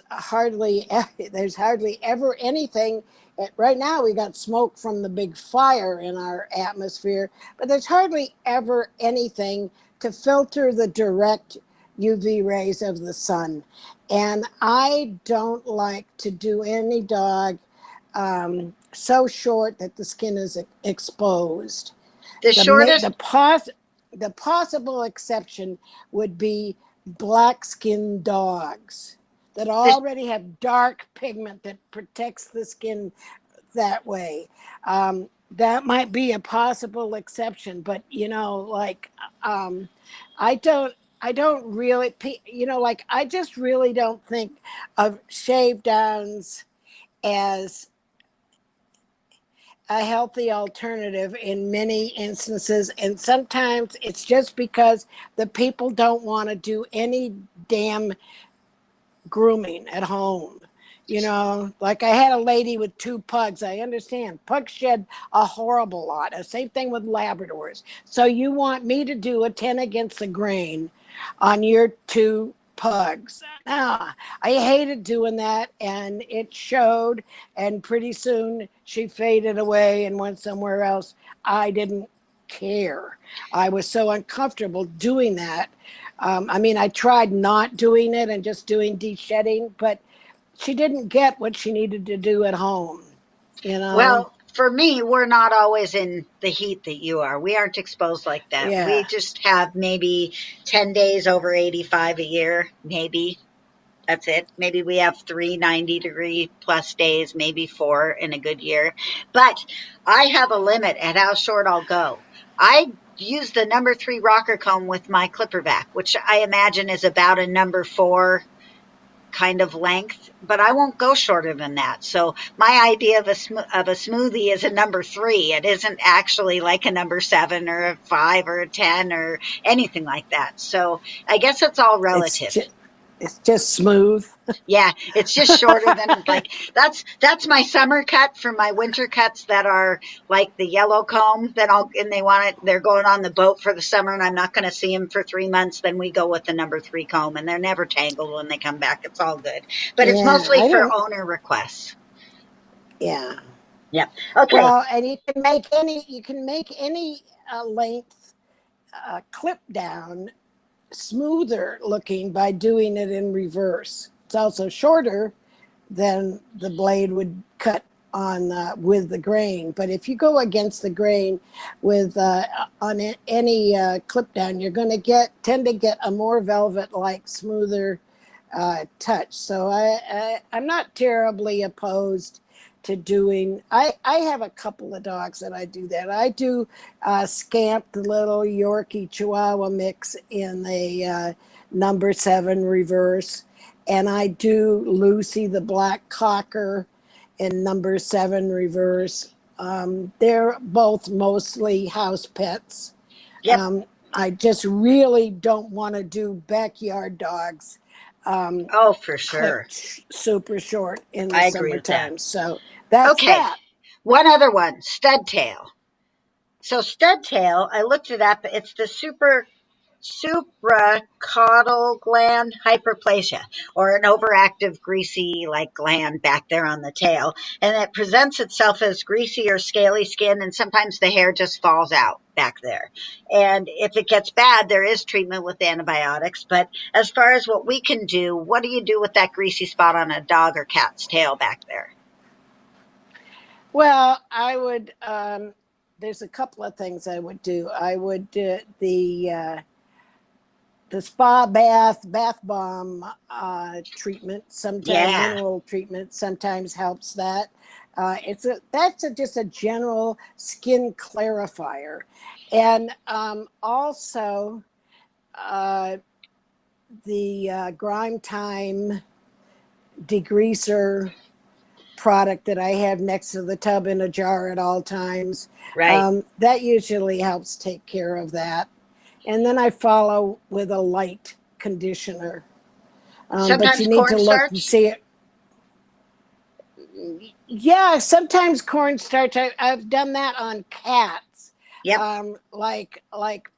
hardly ever anything. Right now, we got smoke from the big fire in our atmosphere, but there's hardly ever anything to filter the direct UV rays of the sun. And I don't like to do any dog so short that the skin is exposed. The The ma- shortest, the pos- the possible exception would be black skinned dogs that the, already have dark pigment that protects the skin that way. That might be a possible exception, but um, I don't. I don't really, like, I just really don't think of shave downs as a healthy alternative in many instances. And sometimes it's just because the people don't want to do any damn grooming at home. Like, I had a lady with two pugs. I understand pugs shed a horrible lot. Same thing with Labradors. So you want me to do a 10 against the grain on your two pugs? Nah, I hated doing that, and it showed. And pretty soon she faded away and went somewhere else. I didn't care. I was so uncomfortable doing that. I mean, I tried not doing it and just doing de-shedding, but she didn't get what she needed to do at home, you know? well, for me, we're not always in the heat that you are. We aren't exposed like that. We Yeah. just have maybe 10 days over 85 a year, maybe. That's it. Maybe we have 3 90-degree plus days, maybe 4 in a good year. But I have a limit at how short I'll go. I use the number 3 rocker comb with my clipper back, which I imagine is about a number 4 kind of length, but I won't go shorter than that. So my idea of a smoothie is a number 3. It isn't actually like a number 7 or a 5 or a 10 or anything like that. So I guess it's all It's relative. just, it's just smooth. Yeah, it's just shorter than, like, that's my summer cut. For my winter cuts that are like the yellow comb, then and they're going on the boat for the summer and I'm not going to see them for 3 months, then we go with the number 3 comb, and they're never tangled when they come back. It's all good. But it's Yeah, mostly I for don't. owner requests. Yeah. Yep. Okay. Well, and you can make any length clip down smoother looking by doing it in reverse. It's also shorter than the blade would cut on with the grain. But if you go against the grain with on any clip down, you're going to tend to get a more velvet like smoother touch. So I'm not terribly opposed to doing. I have a couple of dogs that I do that. I do Scamp, the little Yorkie Chihuahua mix in the number 7 reverse, and I do Lucy, the black cocker, in number 7 reverse. They're both mostly house pets. Yep. I just really don't want to do backyard dogs. Oh, for sure. Clipped super short in the I agree with that. summertime. So that's Okay. that. One other one, stud tail. So stud tail, I looked it up. It's the supracaudal gland hyperplasia, or an overactive greasy like gland back there on the tail, and it presents itself as greasy or scaly skin, and sometimes the hair just falls out back there. And if it gets bad, there is treatment with antibiotics. But as far as what we can do, what do you do with that greasy spot on a dog or cat's tail back there? Well, I would. There's a couple of things I would do. I would do the spa bath bomb treatment. Sometimes Yeah. mineral treatment sometimes helps that. That's just a general skin clarifier, and also the Grime Time degreaser product that I have next to the tub in a jar at all times. Right. That usually helps take care of that. And then I follow with a light conditioner. But Sometimes you need to look and cornstarch. see it. Yeah, sometimes cornstarch. I've done that on cats. Yep. Like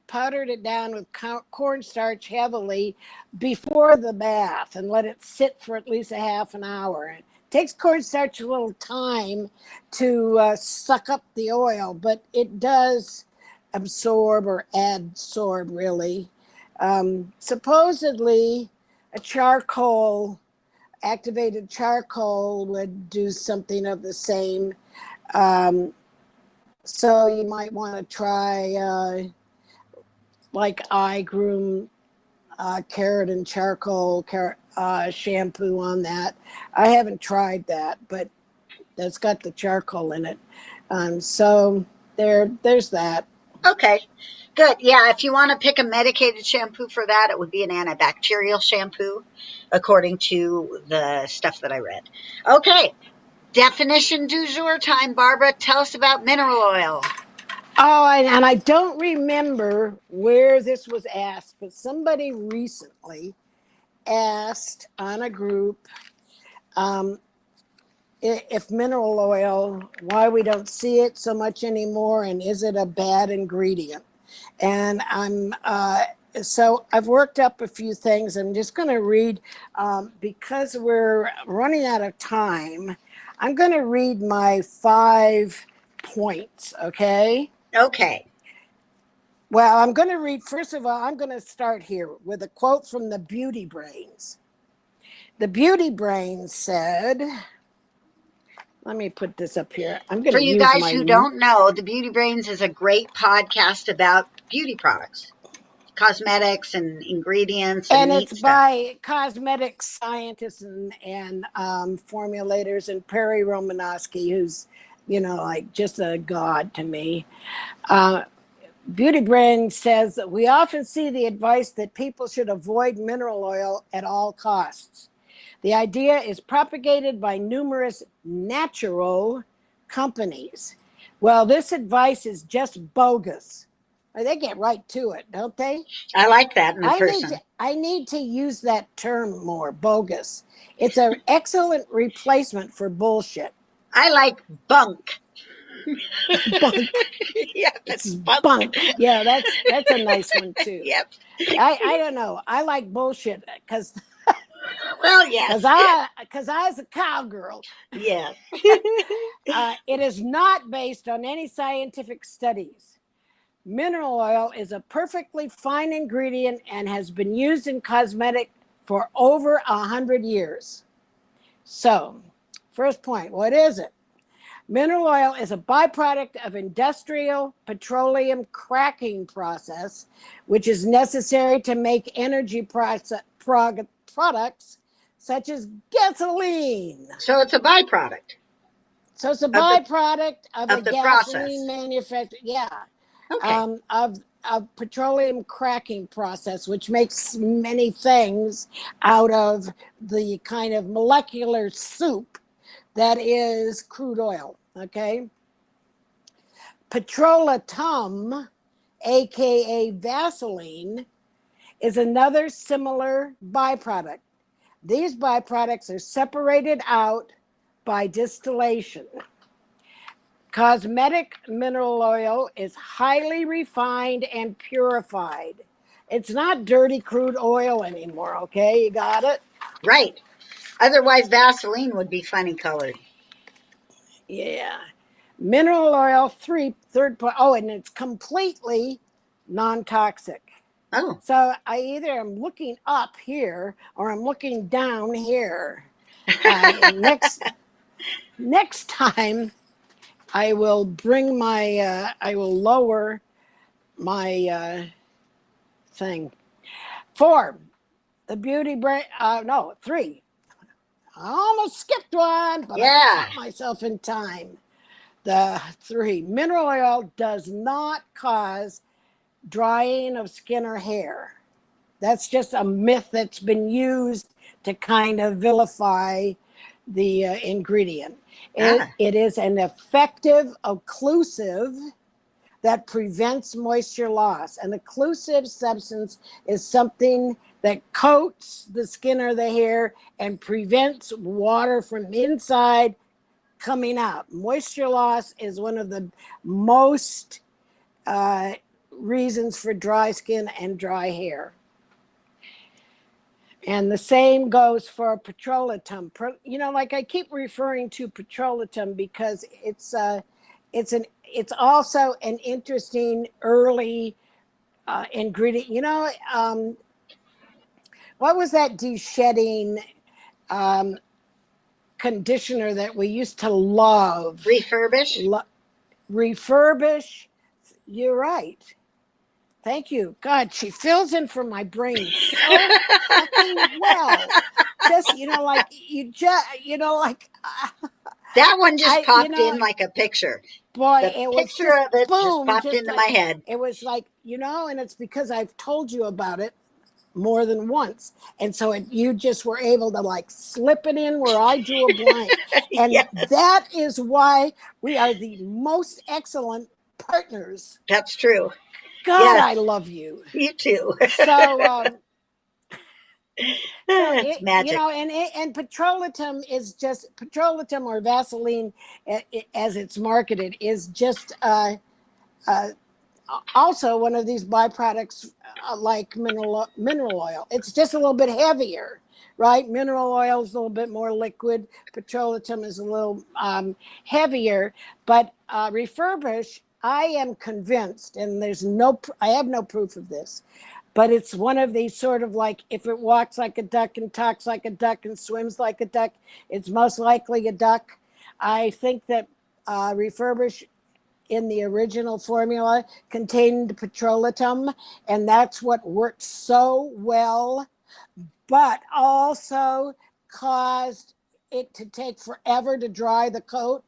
powdered it down with cornstarch heavily before the bath and let it sit for at least a half an hour. It takes cornstarch a little time to suck up the oil, but it does absorb or adsorb really. Supposedly, a activated charcoal would do something of the same. So you might want to try like iGroom carrot and charcoal shampoo on that. I haven't tried that, but that's got the charcoal in it. So there's that. Okay, good. Yeah, if you want to pick a medicated shampoo for that, it would be an antibacterial shampoo, according to the stuff that I read. Okay, definition du jour time, Barbara. Tell us about mineral oil. Oh, and I don't remember where this was asked, but somebody recently asked on a group if mineral oil, why we don't see it so much anymore, and is it a bad ingredient? And so I've worked up a few things. I'm just going to read because we're running out of time. I'm going to read my 5 points. Okay. Okay. Well, I'm going to read, first of all, I'm going to start here with a quote from the Beauty Brains. The Beauty Brains said, let me put this up here. I'm going For to you use guys my. who don't know, the Beauty Brains is a great podcast about beauty products, cosmetics, and ingredients and And neat it's stuff. by cosmetic scientists and formulators, and Perry Romanowski, who's, like just a god to me. Beauty Brain says that we often see the advice that people should avoid mineral oil at all costs. The idea is propagated by numerous natural companies. Well, this advice is just bogus. They get right to it, don't they? I like that in a person. I need to use that term more, bogus. It's an excellent replacement for bullshit. I like bunk. Bunk. Yeah, It's that's bunk. bunk. Yeah, that's a nice one too. Yep. I don't know. I like bullshit because Well, yes. I was a cowgirl. Yes. It is not based on any scientific studies. Mineral oil is a perfectly fine ingredient and has been used in cosmetic for over 100 years. So, first point, what is it? Mineral oil is a byproduct of industrial petroleum cracking process, which is necessary to make energy products such as gasoline. So it's a byproduct. So it's a byproduct of a the gasoline process. manufacture. Yeah. Okay. Of petroleum cracking process, which makes many things out of the kind of molecular soup that is crude oil. Okay. Petrolatum, aka Vaseline, is another similar byproduct. These byproducts are separated out by distillation. Cosmetic mineral oil is highly refined and purified. It's not dirty crude oil anymore, okay? You got it? Right. Otherwise, Vaseline would be funny colored. Yeah. Mineral oil, third point. Oh, and it's completely non-toxic. Oh. So I either am looking up here or I'm looking down here. Next time, I will bring my, I will lower my thing. 4, the beauty brand, no, 3. I almost skipped one, but I caught myself in time. The 3, mineral oil does not cause drying of skin or hair. That's just a myth that's been used to kind of vilify the ingredient. It is an effective occlusive that prevents moisture loss. An occlusive substance is something that coats the skin or the hair and prevents water from inside coming out. Moisture loss is one of the most reasons for dry skin and dry hair. And the same goes for petrolatum. You know, like I keep referring to petrolatum because it's also an interesting early ingredient. You know, what was that de-shedding conditioner that we used to love? Refurbish. Refurbish. You're right. Thank you. God, she fills in for my brain so fucking well. Just, like that one just popped in like a picture. Boy, it was picture just, of it boom, just popped into my head. It was like, and it's because I've told you about it more than once. And so you just were able to like slip it in where I drew a blank. And that is why we are the most excellent partners. That's true. God, I love you. You too. So, it's magic. And petrolatum is just petrolatum or Vaseline, as it's marketed, is just also one of these byproducts like mineral oil. It's just a little bit heavier, right? Mineral oil is a little bit more liquid. Petrolatum is a little heavier, but refurbish. I am convinced, and I have no proof of this, but it's one of these sort of like, if it walks like a duck and talks like a duck and swims like a duck, it's most likely a duck. I think that refurbish in the original formula contained petrolatum, and that's what worked so well, but also caused it to take forever to dry the coat.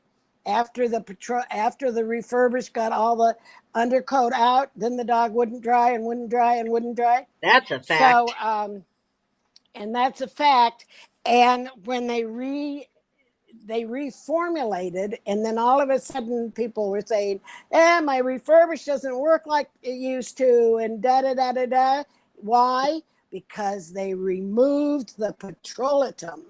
After the refurbish got all the undercoat out, then the dog wouldn't dry and wouldn't dry and wouldn't dry. That's a fact. So, and that's a fact. And when they reformulated, and then all of a sudden people were saying, my refurbish doesn't work like it used to, and da-da-da-da-da. Why? Because they removed the petrolatum.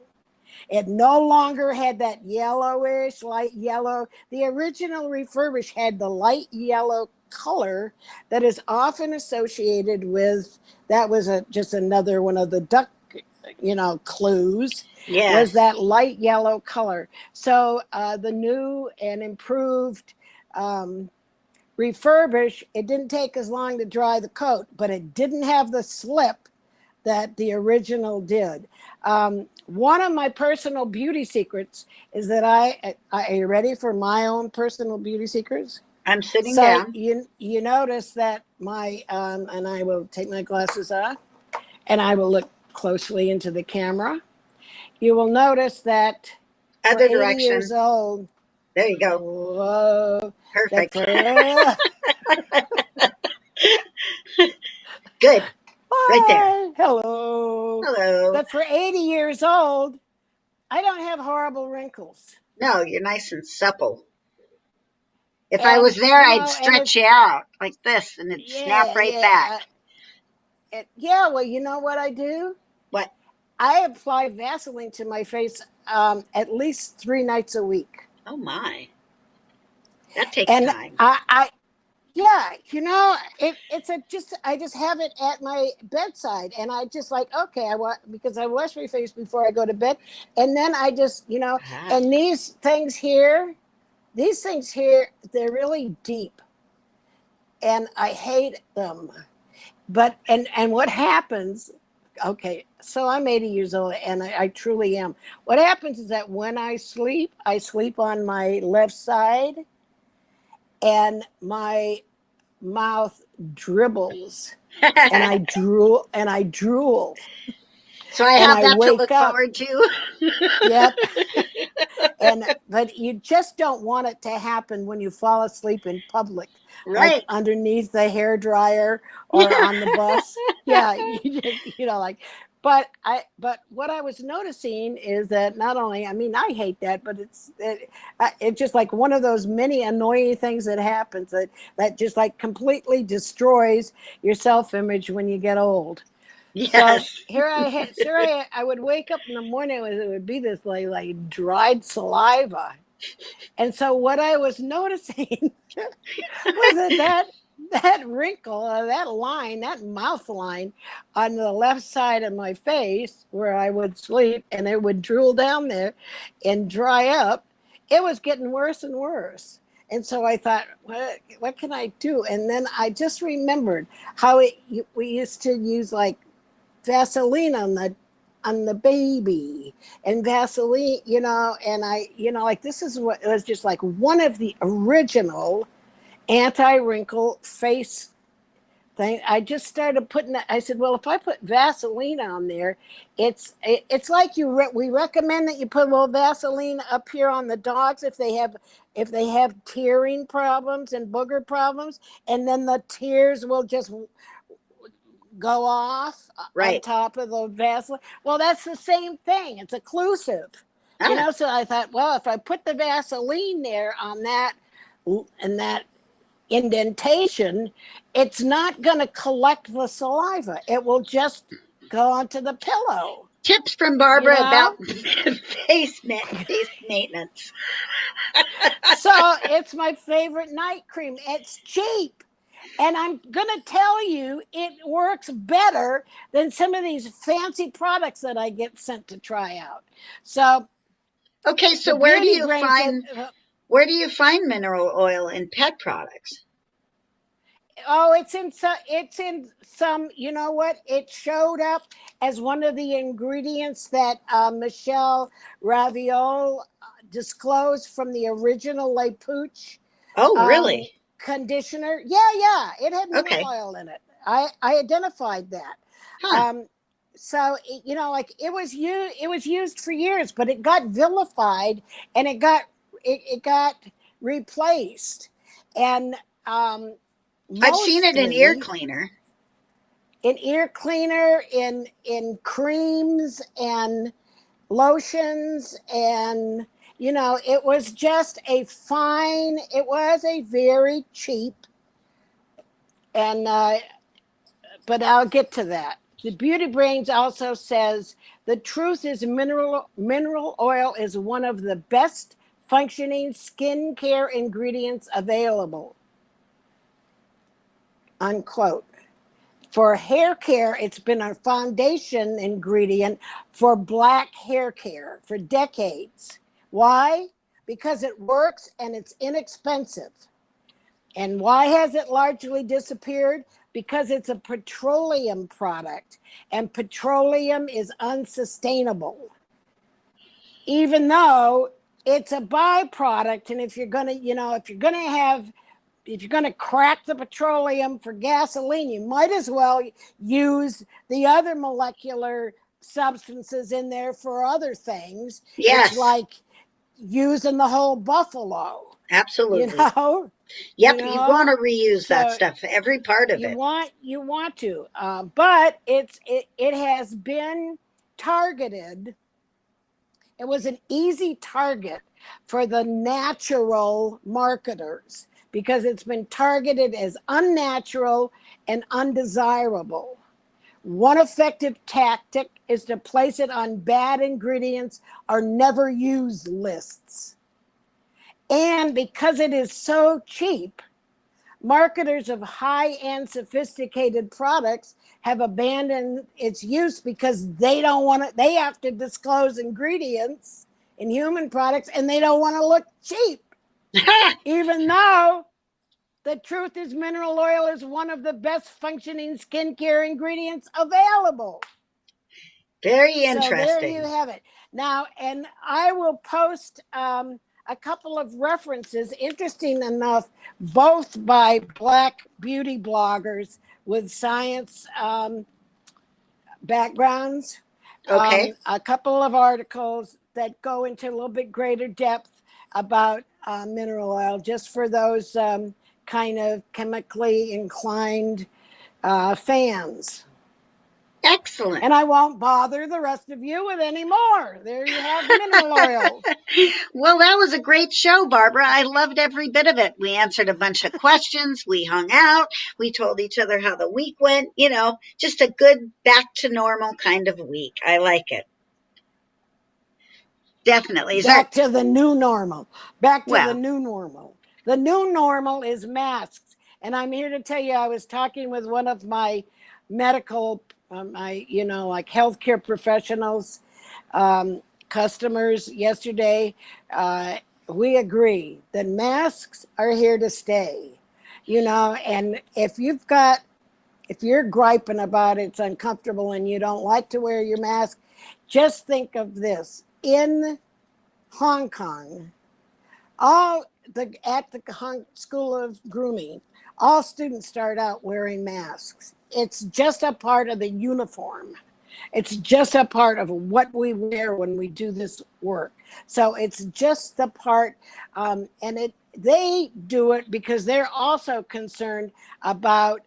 It no longer had that yellowish, light yellow. The original refurbish had the light yellow color that is often associated with, that was just another one of the duck, clues. Yes. Was that light yellow color. So the new and improved refurbish, it didn't take as long to dry the coat, but it didn't have the slip that the original did. One of my personal beauty secrets is that are you ready for my own personal beauty secrets? I'm sitting down. You notice that and I will take my glasses off and I will look closely into the camera. You will notice that other for 80 direction years old, There you go. Whoa. Perfect. For, Good. Right there. hello. Hello. That for 80 years old, I don't have horrible wrinkles. No, you're nice and supple. If I And, was there, I'd and stretch it's, you out like this and it'd snap yeah, right back. yeah. Yeah, well, you know what I do? What? I apply Vaseline to my face at least 3 nights a week. Oh my. That takes And time. I yeah, it's a just I just have it at my bedside, and I just like okay, because I wash my face before I go to bed, and then I just Ah. and these things here, they're really deep, and I hate them. But and what happens? Okay, so I'm 80 years old, and I truly am. What happens is that when I sleep on my left side, and my mouth dribbles, and I drool, So I and have I that to wake look up. forward to. Yep. But you just don't want it to happen when you fall asleep in public, like Right. underneath the hair dryer or on the bus. Yeah, you just like. But what I was noticing is that not only, I mean, I hate that, but it's just like one of those many annoying things that happens that just like completely destroys your self-image when you get old. So Yes. I would wake up in the morning, it would be this like dried saliva. And so what I was noticing was that wrinkle, that line, that mouth line on the left side of my face where I would sleep, and it would drool down there and dry up. It was getting worse and worse. And so I thought, what can I do? And then I just remembered how we used to use like Vaseline on the baby, and Vaseline, and like this is what it was, just like one of the original anti-wrinkle face thing. I just started putting that. I said, well, if I put Vaseline on there, it's like we recommend that you put a little Vaseline up here on the dogs if they have tearing problems and booger problems, and then the tears will just go off on Right. top of the Vaseline. Well, that's the same thing. It's occlusive, Ah. So I thought, well, if I put the Vaseline there on that and that indentation, it's not going to collect the saliva. It will just go onto the pillow. Tips from You Barbara know, about face maintenance. so it's my favorite night cream. It's cheap. And I'm going to tell you, it works better than some of these fancy products that I get sent to try out. So Okay, the so beauty brain said, where do you find mineral oil in pet products? oh, it's in some, you know what? It showed up as one of the ingredients that Michelle Raviol disclosed from the original Le Pooch Oh, um, really? conditioner. Yeah, it had mineral Okay. oil in it. I identified that. Huh. Um, so like it was used for years, but it got vilified, and it got replaced, and I've seen it in ear mostly cleaner. in ear cleaner, in creams and lotions, and it was just it was a very cheap, and but I'll get to that. The Beauty Brains also says the truth is mineral oil is one of the best functioning skincare ingredients available. Unquote. For hair care, it's been a foundation ingredient for black hair care for decades. Why? Because it works and it's inexpensive. And why has it largely disappeared? Because it's a petroleum product, and petroleum is unsustainable. Even though it's a byproduct, and if you're going to, if you're going to crack the petroleum for gasoline, you might as well use the other molecular substances in there for other things. It's Yes. like using the whole buffalo. Absolutely. You Yep, you want know. to reuse that So stuff, every part of you it. want to, but it has been targeted. It was an easy target for the natural marketers because it's been targeted as unnatural and undesirable. One effective tactic is to place it on bad ingredients or never use lists. And because it is so cheap, marketers of high-end sophisticated products have abandoned its use because they don't want to, they have to disclose ingredients in human products and they don't want to look cheap. Even though the truth is mineral oil is one of the best functioning skincare ingredients available. Very So there you interesting. have it. Now, and I will post a couple of references, interesting enough, both by Black beauty bloggers with science backgrounds. Okay. A couple of articles that go into a little bit greater depth about mineral oil, just for those kind of chemically inclined fans. Excellent. And I won't bother the rest of you with any more. There you have mineral oil. Well, that was a great show, Barbara. I loved every bit of it. We answered a bunch of questions. We hung out. We told each other how the week went. Just a good back to normal kind of week. I like it. Definitely. Is there, Back to the new normal. Back to the well, new normal. The new normal is masks. And I'm here to tell you, I was talking with one of my medical, like healthcare professionals, customers yesterday. We agree that masks are here to stay, and if you're griping about it's uncomfortable and you don't like to wear your mask, just think of this. In Hong Kong, at the School of Grooming, all students start out wearing masks. It's just a part of the uniform. It's just a part of what we wear when we do this work. So it's just the part, and they do it because they're also concerned about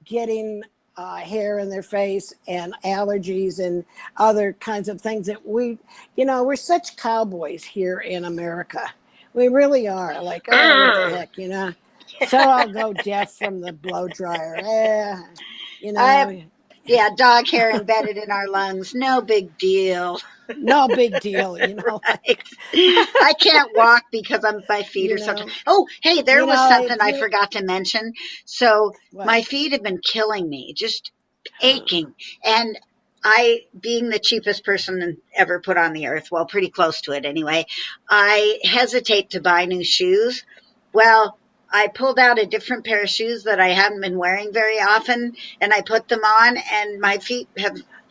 getting hair in their face and allergies and other kinds of things that we're such cowboys here in America. We really are. Like, oh, what the heck. So I'll go deaf from the blow dryer. You I, know, yeah, dog hair embedded in our lungs. No big deal. no big deal. Right. I can't walk because my feet you are sometimes. know, Oh, hey, there was something if I you forgot to mention. So what my feet have been killing me, just aching. And I, being the cheapest person ever put on the earth, well, pretty close to it anyway, I hesitate to buy new shoes. Well, I pulled out a different pair of shoes that I haven't been wearing very often, and I put them on, and my feet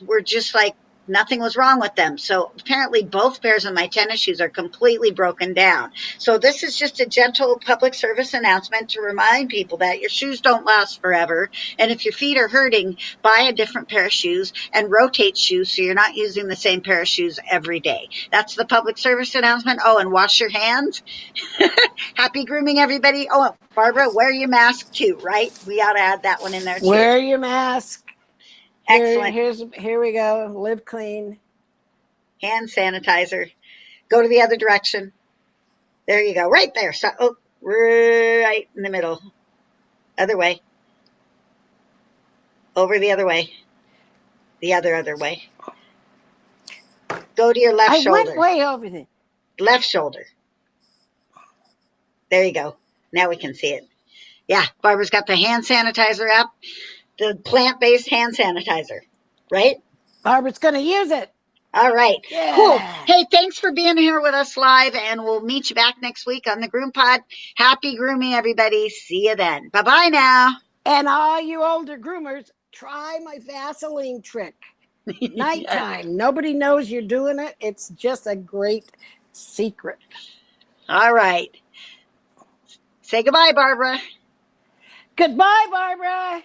were just like nothing was wrong with them. So apparently both pairs of my tennis shoes are completely broken down. So this is just a gentle public service announcement to remind people that your shoes don't last forever. And if your feet are hurting, buy a different pair of shoes and rotate shoes so you're not using the same pair of shoes every day. That's the public service announcement. Oh, and wash your hands. Happy grooming, everybody. Oh, Barbara, wear your mask too, right? We ought to add that one in there too. wear your mask. Excellent. Here we go. Live clean. Hand sanitizer. Go to the other direction. There you go. Right there. So, oh, right in the middle. Other way. Over the other way. The other way. Go to your left I went shoulder. way over there. Left shoulder. There you go. Now we can see it. Yeah, Barbara's got the hand sanitizer up, the plant-based hand sanitizer, right? Barbara's going to use it. All right, cool. Yeah. Hey, thanks for being here with us live, and we'll meet you back next week on the GroomPod. Happy grooming, everybody. See you then. Bye-bye now. And all you older groomers, try my Vaseline trick. Nighttime. Nobody knows you're doing it. It's just a great secret. All right. Say goodbye, Barbara. Goodbye, Barbara.